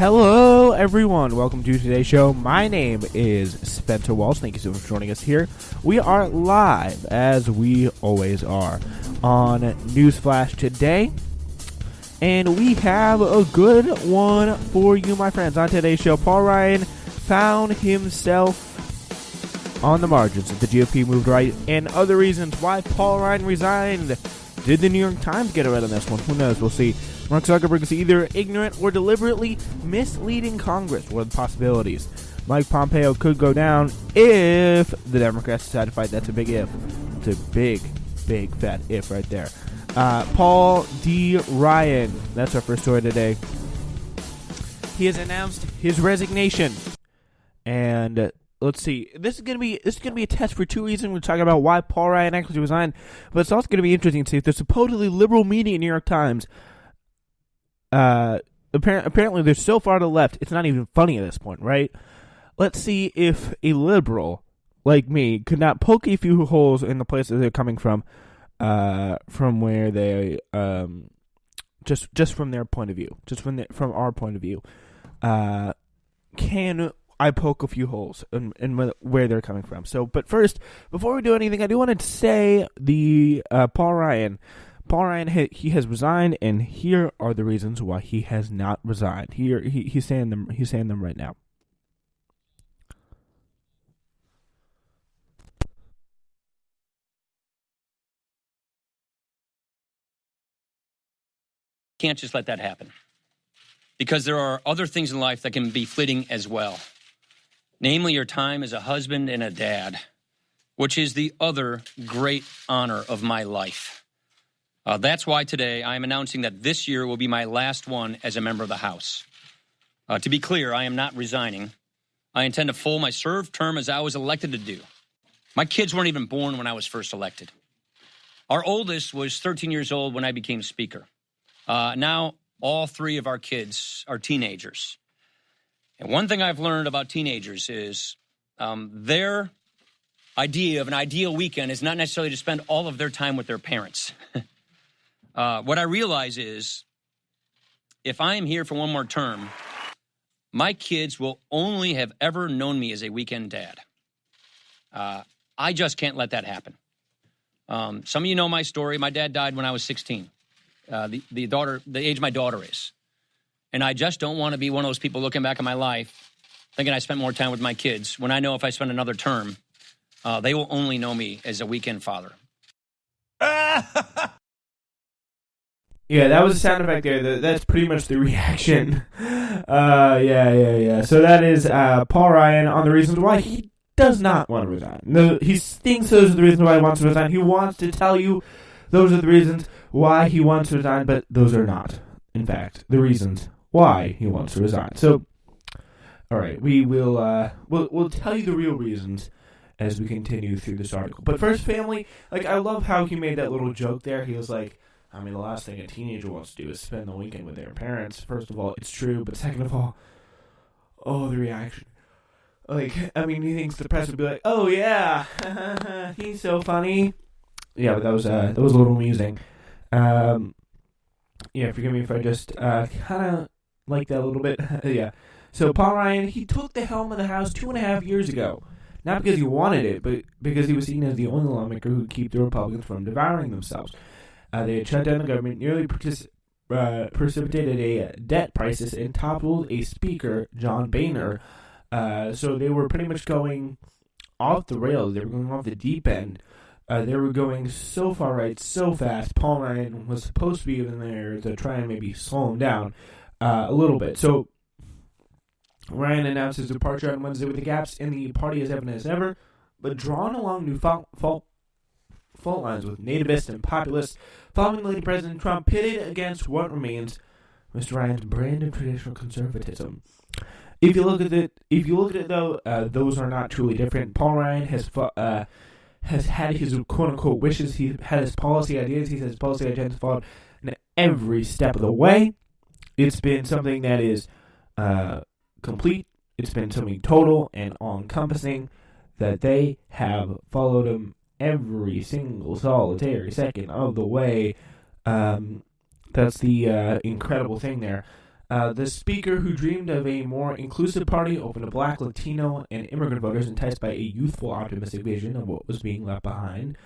Hello, everyone. Welcome to today's show. My name is Spencer Walsh. Thank you so much for joining us here. We are live, as we always are, on Newsflash today. And we have a good one for you, my friends. On today's show, Paul Ryan found himself on the margins of the GOP moved right, and other reasons why Paul Ryan resigned. Did the New York Times get it right on this one? Who knows? We'll see. Mark Zuckerberg is either ignorant or deliberately misleading Congress. What are the possibilities? Mike Pompeo could go down if the Democrats decide to fight. That's a big if. It's a big, big, fat if right there. Paul D. Ryan. That's our first story today. He has announced his resignation. And let's see. This is gonna be a test for two reasons. We're talking about why Paul Ryan actually resigned, but it's also gonna be interesting to see if the supposedly liberal media in New York Times. Apparently they're so far to the left, it's not even funny at this point, right? Let's see if a liberal like me could not poke a few holes in the places they're coming from where they, just from their point of view, from our point of view. Can I poke a few holes in where they're coming from? So, but first, before we do anything, I do want to say Paul Ryan, he has resigned, and here are the reasons why he has not resigned. Here, he's saying them right now. Can't just let that happen, because there are other things in life that can be fleeting as well. Namely, your time as a husband and a dad, which is the other great honor of my life. That's why today I am announcing that this year will be my last one as a member of the House. To be clear, I am not resigning. I intend to full my served term as I was elected to do. My kids weren't even born when I was first elected. Our oldest was 13 years old when I became Speaker. Now, all three of our kids are teenagers. And one thing I've learned about teenagers is their idea of an ideal weekend is not necessarily to spend all of their time with their parents. What I realize is if I am here for one more term, my kids will only have ever known me as a weekend dad. I just can't let that happen. Some of you know my story. My dad died when I was 16, the age my daughter is. And I just don't want to be one of those people looking back on my life thinking I spent more time with my kids when I know if I spend another term, they will only know me as a weekend father. Yeah, that was a sound effect there. That's pretty much the reaction. Yeah. So that is Paul Ryan on the reasons why he does not want to resign. No, he thinks those are the reasons why he wants to resign. He wants to tell you those are the reasons why he wants to resign, but those are not, in fact, the reasons why he wants to resign. So, all right, we will we'll tell you the real reasons as we continue through this article. But first, family, I love how he made that little joke there. He was like, the last thing a teenager wants to do is spend the weekend with their parents. First of all, it's true, but second of all, the reaction. He thinks the press would be like, "Oh yeah, he's so funny." Yeah, but that was a little amusing. Forgive me if I just kind of like that a little bit. Yeah. So Paul Ryan, he took the helm of the House 2.5 years ago, not because he wanted it, but because he was seen as the only lawmaker who could keep the Republicans from devouring themselves. They had shut down the government, nearly precipitated a debt crisis, and toppled a speaker, John Boehner. So they were pretty much going off the rails. They were going off the deep end. They were going so far right, so fast. Paul Ryan was supposed to be in there to try and maybe slow him down a little bit. So Ryan announced his departure on Wednesday with the gaps in the party as evident as ever, but drawn along new fault lines with nativists and populists, following Lady President Trump pitted against what remains Mr. Ryan's brand of traditional conservatism. If you look at it though, those are not truly different. Paul Ryan has had his quote-unquote wishes. He had his policy ideas. He has his policy agendas followed in every step of the way. It's been something that is complete. It's been something total and all-encompassing that they have followed him every single solitary second of the way. That's the incredible thing there. The speaker who dreamed of a more inclusive party open to black, Latino, and immigrant voters enticed by a youthful, optimistic vision of what was being left behind.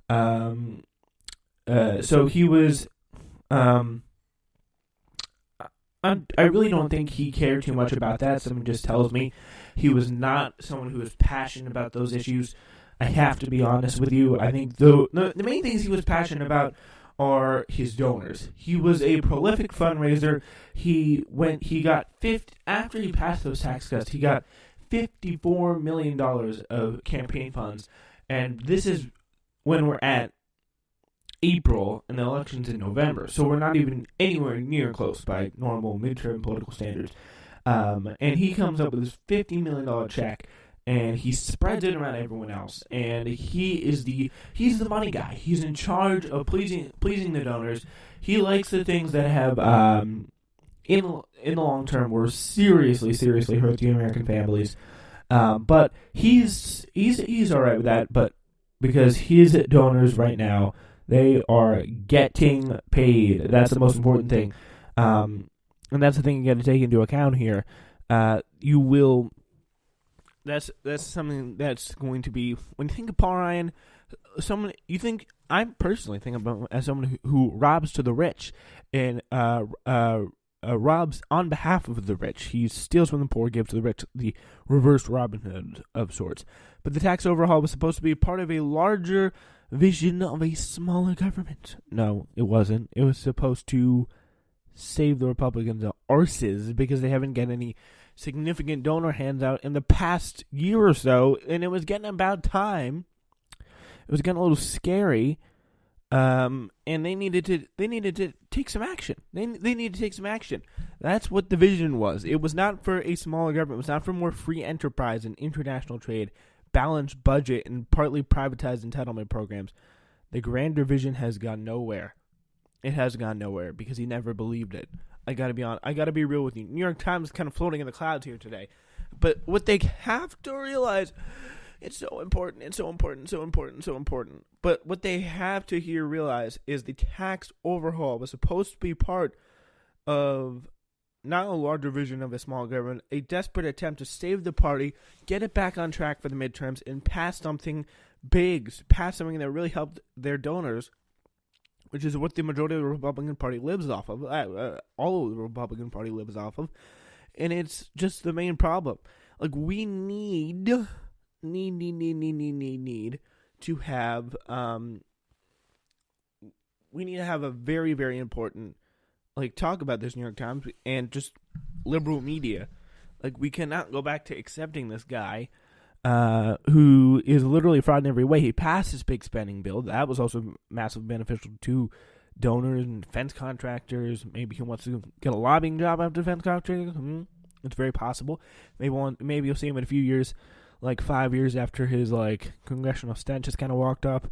So he was... I really don't think he cared too much about that. Someone just tells me he was not someone who was passionate about those issues. I have to be honest with you. I think the main things he was passionate about are his donors. He was a prolific fundraiser. After he passed those tax cuts, he got $54 million of campaign funds. And this is when we're at April and the election's in November. So we're not even anywhere near close by normal midterm political standards. And he comes up with this $50 million check, and he spreads it around everyone else. And he's the money guy. He's in charge of pleasing the donors. He likes the things that have in the long term will seriously hurt the American families. But he's all right with that. But because his donors right now, they are getting paid. That's the most important thing. And that's the thing you got to take into account here. That's something that's going to be, when you think of Paul Ryan, I personally think about him as someone who robs to the rich and robs on behalf of the rich. He steals from the poor, gives to the rich, the reverse Robin Hood of sorts. But the tax overhaul was supposed to be part of a larger vision of a smaller government. No, it wasn't. It was supposed to save the Republicans' arses because they haven't got any significant donor handout in the past year or so, and it was getting about time. It was getting a little scary, and they needed to take some action. They needed to take some action. That's what the vision was. It was not for a smaller government. It was not for more free enterprise and international trade, balanced budget, and partly privatized entitlement programs. The grander vision has gone nowhere. It has gone nowhere because he never believed it. I gotta be honest. I gotta be real with you. New York Times is kind of floating in the clouds here today. But what they have to realize, it's so important. But what they have to realize is the tax overhaul was supposed to be part of not a larger vision of a small government, a desperate attempt to save the party, get it back on track for the midterms, and pass something big, pass something that really helped their donors, which is what the majority of the Republican Party lives off of. All of the Republican Party lives off of. And it's just the main problem. Like, we need to have, we need to have a very, very important, talk about this, New York Times, and just liberal media. We cannot go back to accepting this guy who is literally fraud in every way. He passed his big spending bill. That was also massively beneficial to donors and defense contractors. Maybe he wants to get a lobbying job after defense contractors. It's very possible. Maybe you'll see him in a few years, 5 years after his congressional stint just kind of walked up.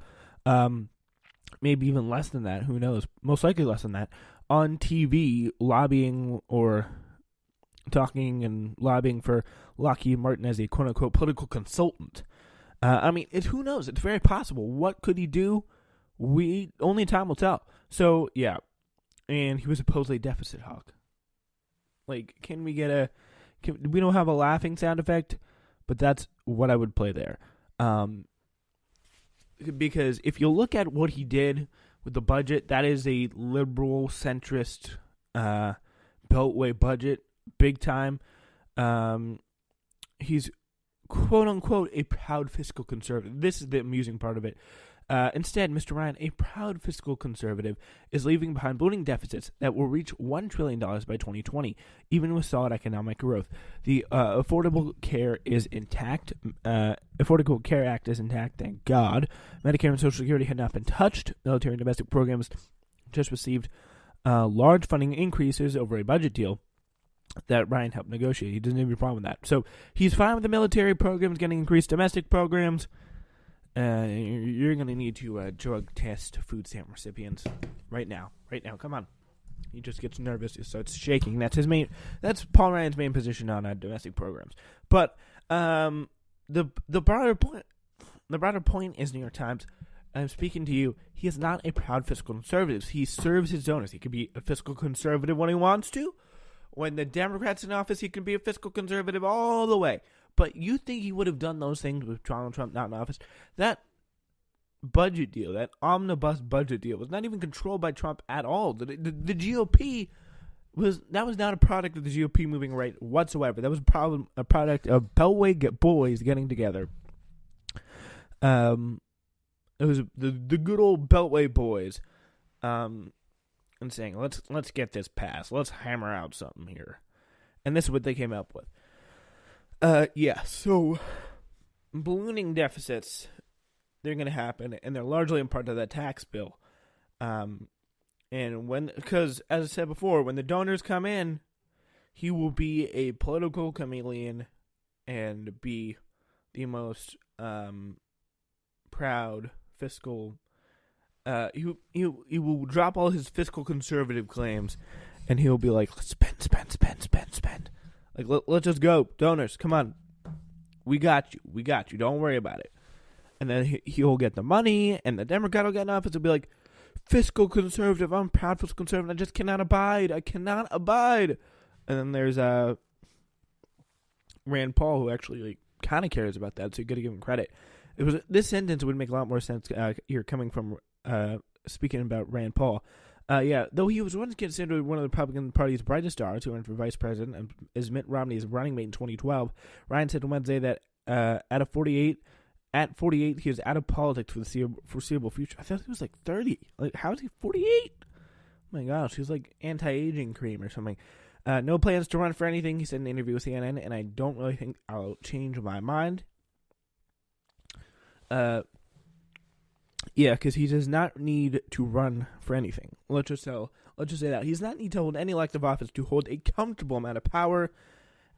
Maybe even less than that. Who knows? Most likely less than that. On TV, lobbying or talking and lobbying for Lockheed Martin as a quote-unquote political consultant. Who knows? It's very possible. What could he do? Only time will tell. So, yeah. And he was supposedly a deficit hawk. Can we get we don't have a laughing sound effect, but that's what I would play there. Because if you look at what he did with the budget, that is a liberal centrist beltway budget, big time. He's quote unquote a proud fiscal conservative. This is the amusing part of it. Instead, Mr. Ryan, a proud fiscal conservative, is leaving behind bloating deficits that will reach $1 trillion by 2020, even with solid economic growth. The Affordable Care is intact. Affordable Care Act is intact, thank God. Medicare and Social Security had not been touched. Military and domestic programs just received large funding increases over a budget deal that Ryan helped negotiate. He doesn't have a problem with that. So he's fine with the military programs getting increased, domestic programs. You're going to need to drug test food stamp recipients right now. Come on. He just gets nervous. He starts shaking. That's Paul Ryan's main position on domestic programs. But the broader point is, New York Times, I'm speaking to you, he is not a proud fiscal conservative. He serves his donors. He could be a fiscal conservative when he wants to, when the Democrats in office, he can be a fiscal conservative all the way. But you think he would have done those things with Donald Trump not in office? That budget deal, that omnibus budget deal, was not even controlled by Trump at all. The GOP was not a product of the GOP moving right whatsoever. That was a product of Beltway boys getting together. It was the good old Beltway boys, and saying let's get this passed. Let's hammer out something here, and this is what they came up with. So ballooning deficits, they're going to happen, and they're largely in part of that tax bill. And because, as I said before, when the donors come in, he will be a political chameleon and be the most proud fiscal. He will drop all his fiscal conservative claims, and he'll be like, let's spend. Like, let's just go. Donors, come on. We got you. Don't worry about it. And then he'll get the money, and the Democrat will get in office. He'll be like, fiscal conservative. I'm proud fiscal conservative. I just cannot abide. I cannot abide. And then there's Rand Paul, who actually kind of cares about that, so you got to give him credit. This sentence would make a lot more sense here coming from speaking about Rand Paul. Though he was once considered one of the Republican Party's brightest stars who ran for vice president and is Mitt Romney's running mate in 2012, Ryan said on Wednesday that at 48, he is out of politics for the foreseeable future. I thought he was like 30. Like, how is he 48? Oh my gosh, he's like anti-aging cream or something. No plans to run for anything, he said in an interview with CNN, and I don't really think I'll change my mind. Because he does not need to run for anything. Let's just say that. He does not need to hold any elective office to hold a comfortable amount of power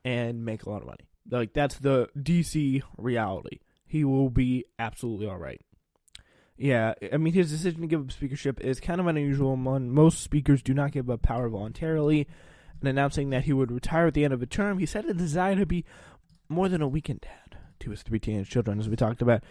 and make a lot of money. Like, that's the DC reality. He will be absolutely all right. Yeah, I mean, his decision to give up speakership is kind of unusual. Most speakers do not give up power voluntarily. And announcing that he would retire at the end of a term, he said a desire to be more than a weekend dad to his 3 teenage children, as we talked about.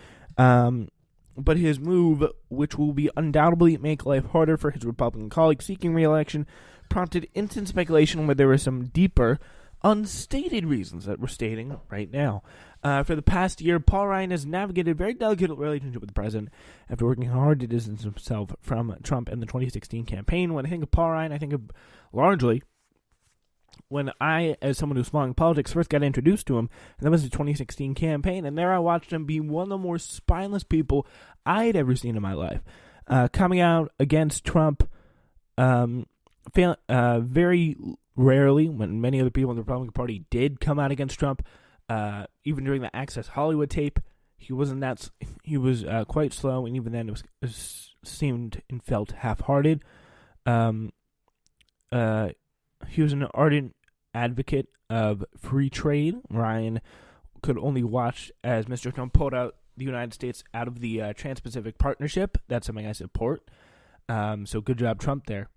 But his move, which will be undoubtedly make life harder for his Republican colleagues seeking re-election, prompted instant speculation where there were some deeper, unstated reasons that we're stating right now. For the past year, Paul Ryan has navigated a very delicate relationship with the president after working hard to distance himself from Trump in the 2016 campaign. When I think of Paul Ryan, I think of largely when I, as someone who's following politics, first got introduced to him, and that was the 2016 campaign, and there I watched him be one of the more spineless people I had ever seen in my life. Coming out against Trump very rarely, when many other people in the Republican Party did come out against Trump, even during the Access Hollywood tape, he was quite slow, and even then it seemed and felt half-hearted. He was an ardent advocate of free trade. Ryan could only watch as Mr. Trump pulled out the United States out of the Trans-Pacific Partnership. That's something I support. So good job, Trump, there.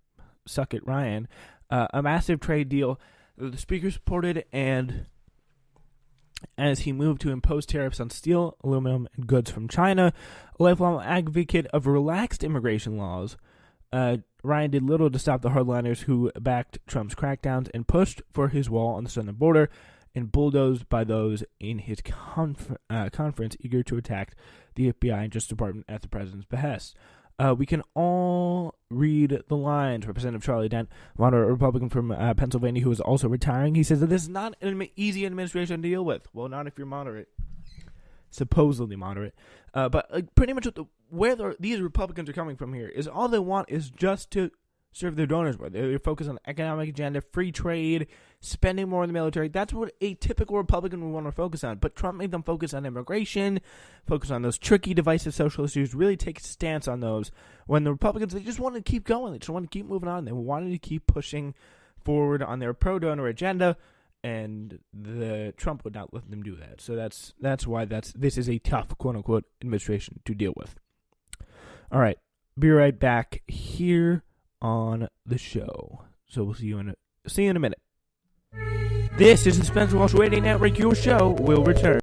Suck it, Ryan. A massive trade deal that the speaker supported, and as he moved to impose tariffs on steel, aluminum, and goods from China, a lifelong advocate of relaxed immigration laws, Ryan did little to stop the hardliners who backed Trump's crackdowns and pushed for his wall on the southern border, and bulldozed by those in his conference eager to attack the FBI and Justice Department at the president's behest. We can all read the lines. Representative Charlie Dent, moderate Republican from Pennsylvania, who is also retiring, he says that this is not an easy administration to deal with. Well, not if you're moderate. Supposedly moderate. But pretty much where these Republicans are coming from here is all they want is just to serve their donors more. They're focused on the economic agenda, free trade, spending more in the military. That's what a typical Republican would want to focus on. But Trump made them focus on immigration, focus on those tricky, divisive social issues, really take a stance on those. When the Republicans, they just wanted to keep going. They just wanted to keep moving on. They wanted to keep pushing forward on their pro-donor agenda, and the Trump would not let them do that. So that's why this is a tough, quote-unquote, administration to deal with. All right, be right back here on the show. So we'll see you in a minute. This is the Spencer Walsh Radio Network. Your show will return.